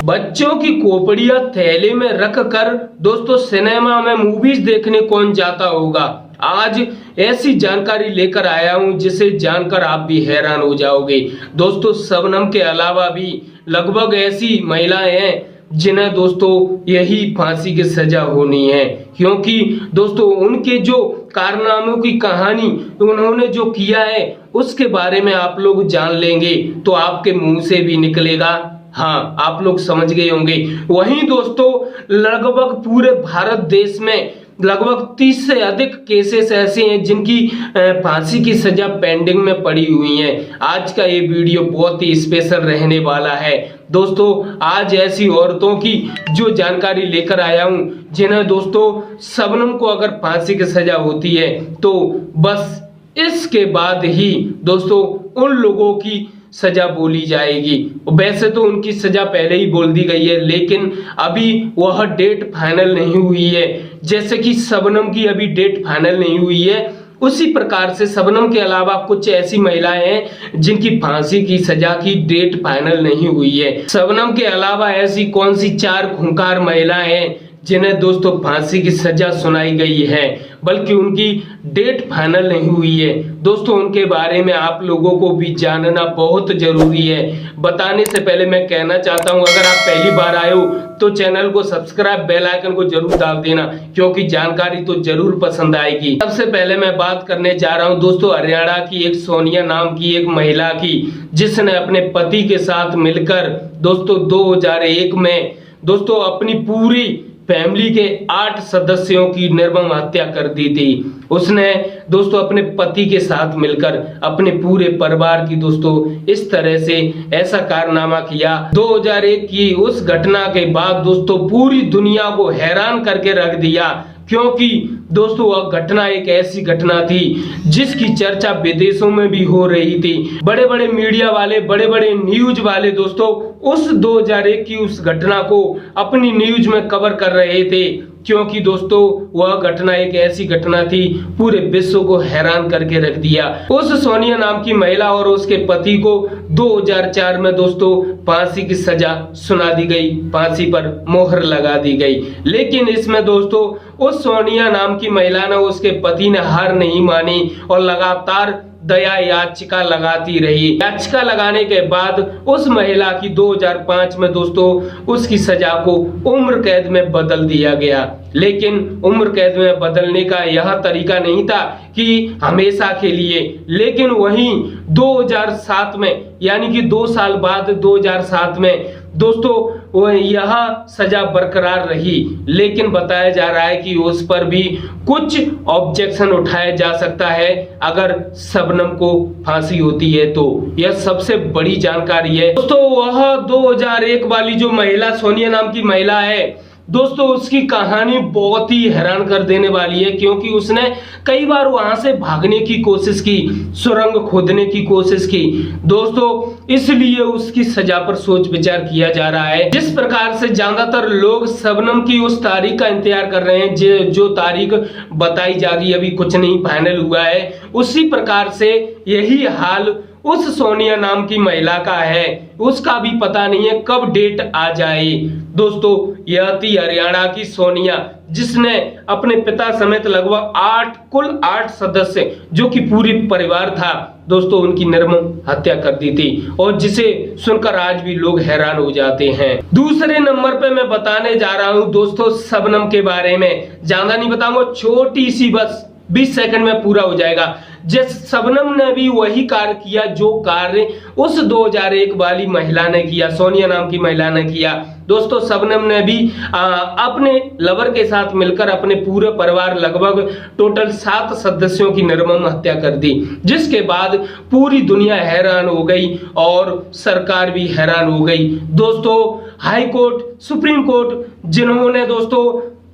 बच्चों की खोपड़ियां थैले में रख कर दोस्तों सिनेमा में मूवीज देखने कौन जाता होगा। आज ऐसी जानकारी लेकर आया हूं जिसे जानकर आप भी हैरान हो जाओगे। दोस्तों शबनम के अलावा भी लगभग ऐसी महिलाएं हैं जिन्हें दोस्तों यही फांसी की सजा होनी है, क्योंकि दोस्तों उनके जो कारनामों की कहानी उन्होंने जो किया है उसके बारे में आप लोग जान लेंगे तो आपके मुंह से भी निकलेगा हाँ, आप लोग समझ गए होंगे। वहीं दोस्तों लगभग पूरे भारत देश में लगभग 30 से अधिक केसेस ऐसे हैं जिनकी फांसी की सजा पेंडिंग में पड़ी हुई है। आज का ये वीडियो बहुत ही स्पेशल रहने वाला है दोस्तों। आज ऐसी औरतों की जो जानकारी लेकर आया हूं जिन्हें दोस्तों शबनम को अगर फांसी की सजा होती है तो बस इसके बाद ही दोस्तों उन लोगों की सजा बोली जाएगी। वैसे तो उनकी सजा पहले ही बोल दी गई है, लेकिन अभी वह डेट फाइनल नहीं हुई है। जैसे कि शबनम की अभी डेट फाइनल नहीं हुई है, उसी प्रकार से शबनम के अलावा कुछ ऐसी महिलाएं हैं जिनकी फांसी की सजा की डेट फाइनल नहीं हुई है। शबनम के अलावा ऐसी कौन सी 4 खूंखार महिलाएं हैं जिन्हें दोस्तों फांसी की सजा सुनाई गई है, बल्कि उनकी डेट फाइनल नहीं हुई है। दोस्तों उनके बारे में आप लोगों को भी जानना बहुत जरूरी है। बताने से पहले मैं कहना चाहता हूं, अगर आप पहली बार आए हो तो चैनल को सब्सक्राइब, बेल आइकन को जरूर दाब देना, क्योंकि जानकारी तो जरूर पसंद आएगी। सबसे पहले मैं बात करने जा रहा हूं दोस्तों हरियाणा की एक सोनिया नाम की एक महिला की, जिसने अपने पति के साथ मिलकर दोस्तों 2001 में दोस्तों अपनी पूरी फैमिली के 8 सदस्यों की निर्मम हत्या कर दी थी। उसने दोस्तों अपने पति के साथ मिलकर अपने पूरे परिवार की दोस्तों इस तरह से ऐसा कारनामा किया। 2001 की उस घटना के बाद दोस्तों पूरी दुनिया को हैरान करके रख दिया, क्योंकि दोस्तों वह घटना एक ऐसी घटना थी जिसकी चर्चा विदेशों में भी हो रही थी। बड़े बड़े मीडिया वाले, बड़े बड़े न्यूज वाले दोस्तों उस 2001 की उस घटना को अपनी न्यूज में कवर कर रहे थे, क्योंकि दोस्तों वह घटना एक ऐसी घटना थी पूरे विश्व को हैरान करके रख दिया। उस सोनिया नाम की महिला और उसके पति को 2004 में दोस्तों फांसी की सजा सुना दी गई, फांसी पर मोहर लगा दी गई। लेकिन इसमें दोस्तों उस सोनिया नाम की महिला ने, उसके पति ने हार नहीं मानी और लगातार दया याचिका लगाती रही। याचिका लगाने के बाद उस महिला की 2005 में दोस्तों उसकी सजा को उम्र कैद में बदल दिया गया। लेकिन उम्र कैद में बदलने का यह तरीका नहीं था कि हमेशा के लिए, लेकिन वहीं 2007 में यानी कि 2 साल बाद 2007 में दोस्तों यह सजा बरकरार रही। लेकिन बताया जा रहा है कि उस पर भी कुछ ऑब्जेक्शन उठाया जा सकता है अगर शबनम को फांसी होती है तो। यह सबसे बड़ी जानकारी है दोस्तों। वह 2001 वाली जो महिला सोनिया नाम की महिला है दोस्तों, उसकी कहानी बहुत ही हैरान कर देने वाली है, क्योंकि उसने कई बार वहां से भागने की कोशिश की, सुरंग खोदने की कोशिश की दोस्तों, इसलिए उसकी सजा पर सोच विचार किया जा रहा है। जिस प्रकार से ज्यादातर लोग शबनम की उस तारीख का इंतजार कर रहे हैं जो तारीख बताई जा रही है, अभी कुछ नहीं फाइनल हुआ है, उसी प्रकार से यही हाल उस सोनिया नाम की महिला का है। उसका भी पता नहीं है कब डेट आ जाए दोस्तों। यह थी हरियाणा की सोनिया, जिसने अपने पिता समेत लगभग कुल 8 सदस्य जो कि पूरी परिवार था दोस्तों उनकी निर्मम हत्या कर दी थी, और जिसे सुनकर आज भी लोग हैरान हो जाते हैं। दूसरे नंबर पे मैं बताने जा रहा हूं दोस्तों शबनम के बारे में। ज्यादा नहीं बताऊंगा, छोटी सी बस 20 सेकंड में पूरा हो जाएगा। जैसे शबनम ने भी वही कार्य किया जो कार्य उस 2001 वाली महिला ने किया, सोनिया नाम की महिला ने किया दोस्तों। शबनम ने भी अपने लवर के साथ मिलकर अपने पूरे परिवार लगभग टोटल 7 सदस्यों की निर्मम हत्या कर दी, जिसके बाद पूरी दुनिया हैरान हो गई और सरकार भी हैरान हो गई दोस्तों। हाई कोर्ट, सुप्रीम कोर्ट जिन्होंने दोस्तों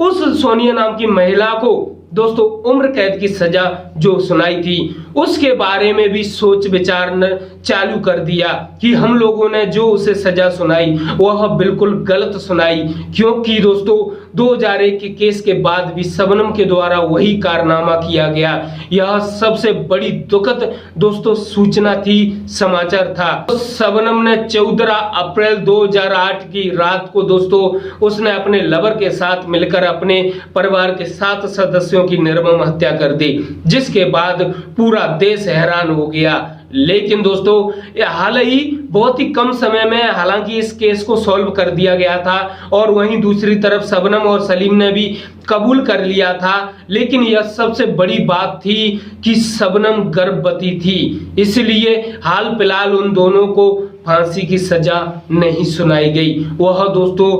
उस सोनिया नाम की महिला को दोस्तों उम्र कैद की सजा जो सुनाई थी उसके बारे में भी सोच विचार चालू कर दिया कि हम लोगों ने जो उसे सजा सुनाई वह बिल्कुल गलत सुनाई, क्योंकि दोस्तों 2001 के केस के बाद भी शबनम के द्वारा वही कारनामा किया गया। यह सबसे बड़ी दुखद दोस्तों सूचना थी, समाचार था। शबनम ने 14 अप्रैल 2008 की रात को दोस्तों उसने अपने लवर के साथ मिलकर अपने परिवार के 7 सदस्यों की निर्मम हत्या कर दी, जिसके बाद पूरा देश हैरान हो गया। लेकिन दोस्तों हाल ही बहुत ही कम समय में हालांकि इस केस को सॉल्व कर दिया गया था और वहीं दूसरी तरफ शबनम और सलीम ने भी कबूल कर लिया था। लेकिन यह सबसे बड़ी बात थी कि शबनम गर्भवती थी, इसलिए हाल फिलहाल उन दोनों को फांसी की सजा नहीं सुनाई गई। वह दोस्तों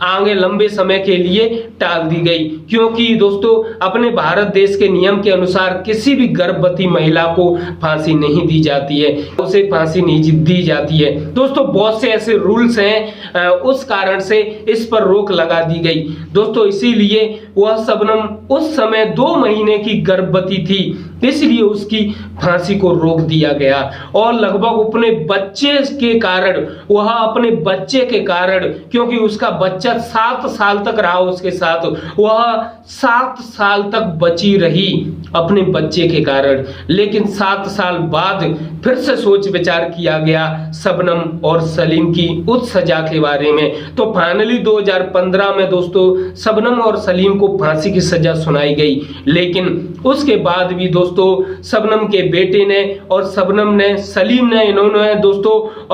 आगे लंबे समय के लिए टाल दी गई, क्योंकि दोस्तों अपने भारत देश के नियम के अनुसार किसी भी गर्भवती महिला को फांसी नहीं दी जाती है, उसे फांसी नहीं दी जाती है। दोस्तों बहुत से ऐसे रूल्स हैं, उस कारण से इस पर रोक लगा दी गई। दोस्तों इसीलिए वह शबनम उस समय 2 महीने की गर्भवती थी, इसलिए उसकी फांसी को रोक दिया गया। और लगभग अपने बच्चे के कारण, वह अपने बच्चे के कारण, क्योंकि उसका बच्चा 7 साल तक रहा उसके साथ, वह 7 साल तक बची रही अपने बच्चे के कारण। लेकिन 7 साल बाद फिर से सोच विचार किया गया शबनम और सलीम की उस सजा के बारे में। तो फाइनली 2015 में दोस्तों शबनम और सलीम को फांसी की सजा सुनाई गई। लेकिन उसके बाद भी दोस्तों शबनम के बेटे ने और शबनम ने, सलीम ने, इन्होंने दोस्तों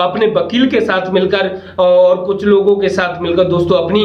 अपने वकील के साथ मिलकर और कुछ लोगों के साथ मिलकर दोस्तों अपनी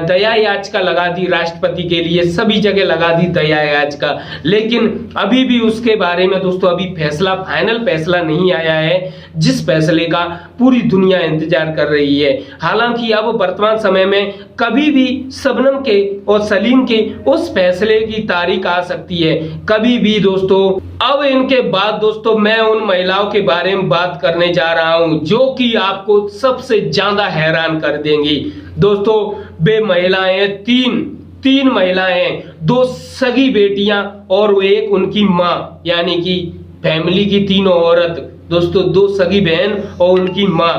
दया याचिका लगा दी राष्ट्रपति के लिए, सभी जगह लगा दी दया याचिका। लेकिन अभी भी उसके बारे में दोस्तों अभी फाइनल फैसला नहीं आया है, जिस फैसले का पूरी दुनिया इंतजार कर रही है। हालांकि अब वर्तमान समय में कभी भी शबनम के और सलीम के उस फैसले की तारीख आ सकती है, कभी भी दोस्तों। अब इनके बाद दोस्तों मैं उन महिलाओं के बारे में बात करने जा रहा हूं जो कि आपको सबसे ज्यादा हैरान कर देंगी। दोस्तों वे महिलाएं तीन महिलाएं, 2 सगी बेटियां और एक उनकी मां, यानी कि फैमिली की 3 औरत दोस्तों, 2 सगी बहन और उनकी मां,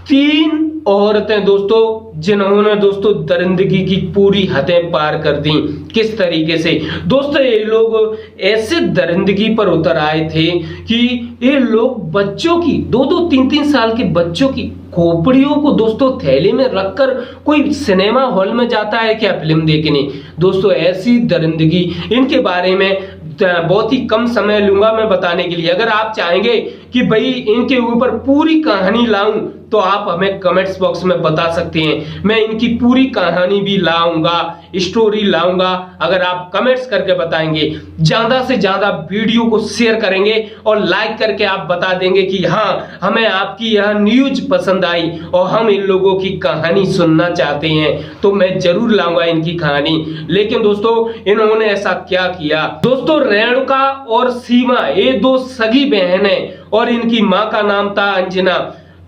3 औरतें दोस्तों जिन्होंने दोस्तों दरिंदगी की पूरी हदें पार कर दी। किस तरीके से दोस्तों ये लोग ऐसे दरिंदगी पर उतर आए थे कि ये लोग बच्चों की 2-2 3-3 साल के बच्चों की खोपड़ियों को दोस्तों थैले में रखकर कोई सिनेमा हॉल में जाता है क्या फिल्म देखने। दोस्तों ऐसी दरिंदगी, इनके बारे में बहुत ही कम समय लूंगा मैं बताने के लिए। अगर आप चाहेंगे कि भाई इनके ऊपर पूरी कहानी लाऊं तो आप हमें कमेंट्स बॉक्स में बता सकते हैं, मैं इनकी पूरी कहानी भी लाऊंगा, स्टोरी लाऊंगा। अगर आप कमेंट्स करके बताएंगे, ज्यादा से ज्यादा वीडियो को शेयर करेंगे और लाइक करके आप बता देंगे कि हाँ हमें आपकी यह न्यूज पसंद आई और हम इन लोगों की कहानी सुनना चाहते हैं, तो मैं जरूर लाऊंगा इनकी कहानी। लेकिन दोस्तों इन्होंने ऐसा क्या किया। दोस्तों रेणुका और सीमा ये 2 सगी बहनें और इनकी मां का नाम था अंजना।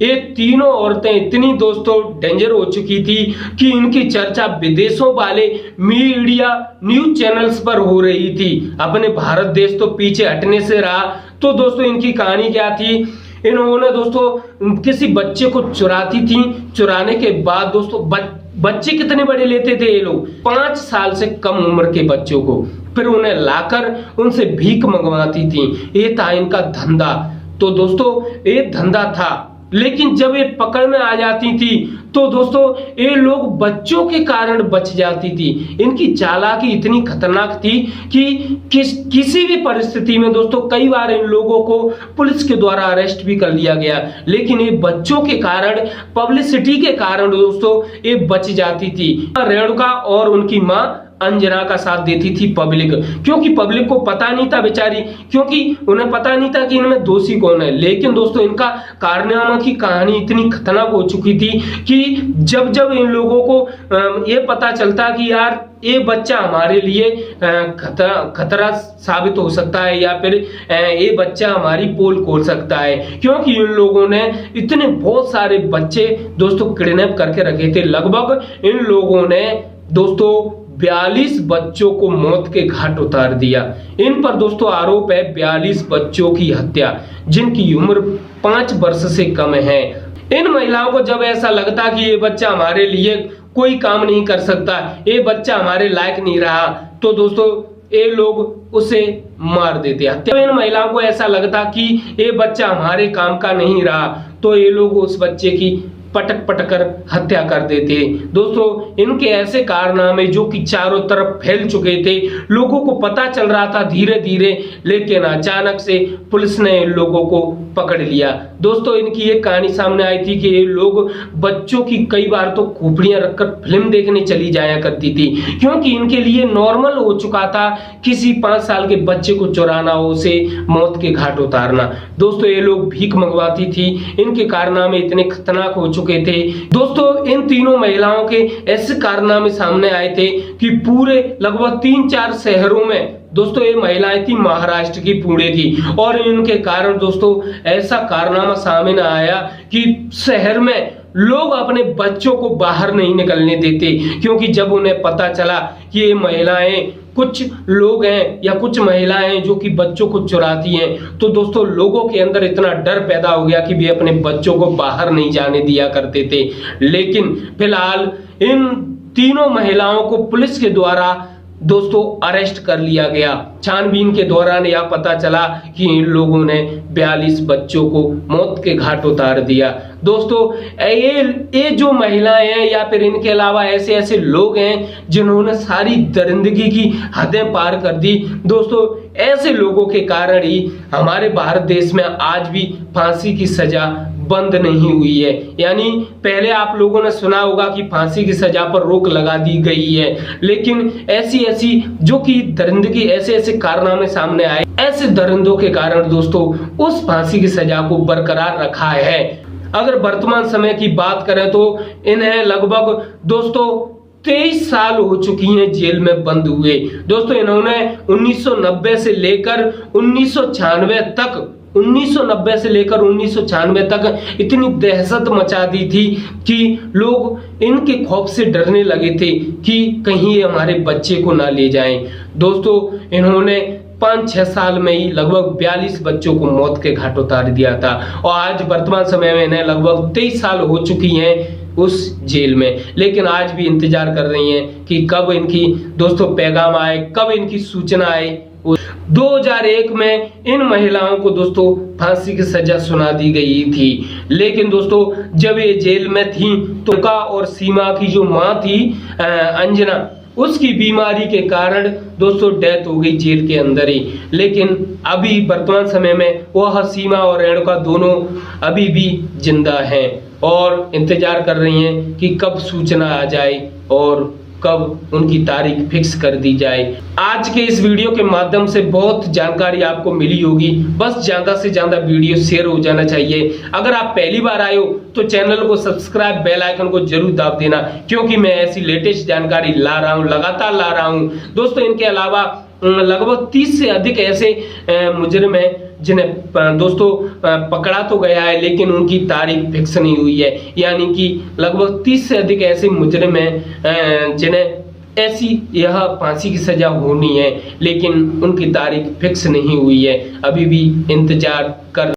ये तीनों औरतें इतनी दोस्तों डेंजर हो चुकी थी कि इनकी चर्चा विदेशों वाले मीडिया न्यूज चैनल्स पर हो रही थी। अपने भारत देश तो पीछे हटने से रहा। तो दोस्तों इनकी कहानी क्या थी, इन्होंने दोस्तों किसी बच्चे को चुराती थी। चुराने के बाद दोस्तों बच्चे कितने बड़े लेते थे ये लोग, 5 साल से कम उम्र के बच्चों को, फिर उन्हें लाकर उनसे भीख मंगवाती थी। ये था इनका धंधा। तो दोस्तों ये धंधा था, लेकिन जब ये पकड़ में आ जाती थी तो दोस्तों ये लोग बच्चों के कारण बच जाती थी। इनकी चालाकी इतनी खतरनाक थी कि किसी भी परिस्थिति में दोस्तों कई बार इन लोगों को पुलिस के द्वारा अरेस्ट भी कर लिया गया, लेकिन ये बच्चों के कारण, पब्लिसिटी के कारण दोस्तों ये बच जाती थी। रेणुका और उनकी मां अंजना का साथ देती थी पब्लिक, क्योंकि पब्लिक को पता नहीं था बेचारी, क्योंकि उन्हें पता नहीं था कि इनमें दोषी कौन है। लेकिन दोस्तों इनका कारनामा की कहानी इतनी खतरनाक हो चुकी थी कि जब जब इन लोगों को ये पता चलता कि यार ये बच्चा हमारे लिए खतरा साबित हो सकता है या फिर ये बच्चा हमारी पोल खोल सकता है, क्योंकि इन लोगों ने इतने बहुत सारे बच्चे दोस्तों किडनैप करके रखे थे। लगभग इन लोगों ने दोस्तों 42 बच्चों को मौत के घाट उतार दिया। इन पर दोस्तों आरोप है 42 बच्चों की हत्या, जिनकी उम्र 5 वर्ष से कम है। इन महिलाओं को जब ऐसा लगता कि ये बच्चा हमारे लिए कोई काम नहीं कर सकता, ये बच्चा हमारे लायक नहीं रहा, तो दोस्तों ये लोग उसे मार देते हैं। तो इन महिलाओं को ऐसा लगता कि ये बच्चा हमारे काम का नहीं रहा, तो ये लोग उस बच्चे की पटक पटक कर हत्या कर देते। दोस्तों इनके ऐसे कारनामे जो कि चारों तरफ फैल चुके थे, लोगों को पता चल रहा था धीरे धीरे, लेकिन अचानक से पुलिस ने इन लोगों को पकड़ लिया। दोस्तों इनकी ये कहानी सामने आई थी कि ये लोग बच्चों की कई बार तो खोपड़ियां रखकर फिल्म देखने चली जाया करती थी, क्योंकि इनके लिए नॉर्मल हो चुका था किसी 5 साल के बच्चे को चुराना, उसे मौत के घाट उतारना। दोस्तों ये लोग भीख मंगवाती थी, इनके कारनामे इतने खतरनाक हो चुके थे। दोस्तों इन तीनों महिलाओं के ऐसे कारनामे सामने आए थे कि पूरे लगभग 3-4 शहरों में, दोस्तों ये महिलाएं थी महाराष्ट्र की, पुणे थी, और इनके कारण दोस्तों ऐसा कारनामा सामने आया कि शहर में लोग अपने बच्चों को बाहर नहीं निकलने देते, क्योंकि जब उन्हें पता चला कि ये महिलाएं, कुछ लोग हैं या कुछ महिलाएं जो कि बच्चों को चुराती हैं, तो दोस्तों लोगों के अंदर इतना डर पैदा हो गया कि वे अपने बच्चों को बाहर नहीं जाने दिया करते थे। लेकिन फिलहाल इन तीनों महिलाओं को पुलिस के द्वारा दोस्तों अरेस्ट कर लिया गया। छानबीन के दौरान यह पता चला कि इन लोगों ने 42 बच्चों को मौत के घाट उतार दिया। दोस्तों ये जो महिलाएं हैं या फिर इनके अलावा ऐसे ऐसे लोग हैं जिन्होंने सारी दरिंदगी की हदें पार कर दी। दोस्तों ऐसे लोगों के कारण ही हमारे भारत देश में आज भी फांसी की सजा बंद नहीं हुई है। यानी पहले आप लोगों ने सुना होगा कि फांसी की सजा पर रोक लगा दी गई है, लेकिन ऐसी ऐसी जो कि दरिंदगी, ऐसे ऐसे कारनामे सामने आए, ऐसे दरिंदों के कारण दोस्तों उस फांसी की सजा को बरकरार रखा है। अगर वर्तमान समय की बात करें तो इन्हें लगभग दोस्तों 23 साल हो चुकी हैं जेल में बंद हुए। दोस्तों इन्होंने 1990 से लेकर 1996 तक इतनी दहशत मचा दी थी कि लोग इनके खौफ से डरने लगे थे कि कहीं ये हमारे बच्चे को ना ले जाएं। दोस्तों इन्होंने 5-6 साल में ही लगभग 42 बच्चों को मौत के घाट उतार दिया था, और आज वर्तमान समय में इन्हें लगभग 23 साल हो चुकी हैं उस जेल में। लेकिन आज भी इंतजार कर रही हैं कि कब इनकी दोस्तों पैगाम आए, कब इनकी सूचना आए। 2001 में इन महिलाओं को दोस्तों फांसी की सजा सुना दी गई थी, लेकिन दोस्तों जब ये जेल में थी तो का और सीमा की जो मां थी अंजना, उसकी बीमारी के कारण दोस्तों डेथ हो गई जेल के अंदर ही। लेकिन अभी वर्तमान समय में वह सीमा और रेणुका दोनों अभी भी जिंदा हैं और इंतजार कर रही हैं कि कब सूचना आ जाए और कब उनकी तारीख फिक्स कर दी जाए। आज के इस वीडियो के माध्यम से बहुत जानकारी आपको मिली होगी, बस ज्यादा से ज्यादा वीडियो शेयर हो जाना चाहिए। अगर आप पहली बार आए हो तो चैनल को सब्सक्राइब, बेल आइकन को जरूर दाब देना, क्योंकि मैं ऐसी लेटेस्ट जानकारी ला रहा हूँ, लगातार ला रहा हूँ। दोस्तों इनके अलावा लगभग 30 से अधिक ऐसे मुजरिम हैं जिन्हें दोस्तों पकड़ा तो गया है, लेकिन उनकी तारीख फिक्स नहीं हुई है। यानी कि लगभग 30 से अधिक ऐसे मुजरिम हैं जिन्हें ऐसी यह फांसी की सजा होनी है, लेकिन उनकी तारीख फिक्स नहीं हुई है। अभी भी इंतजार कर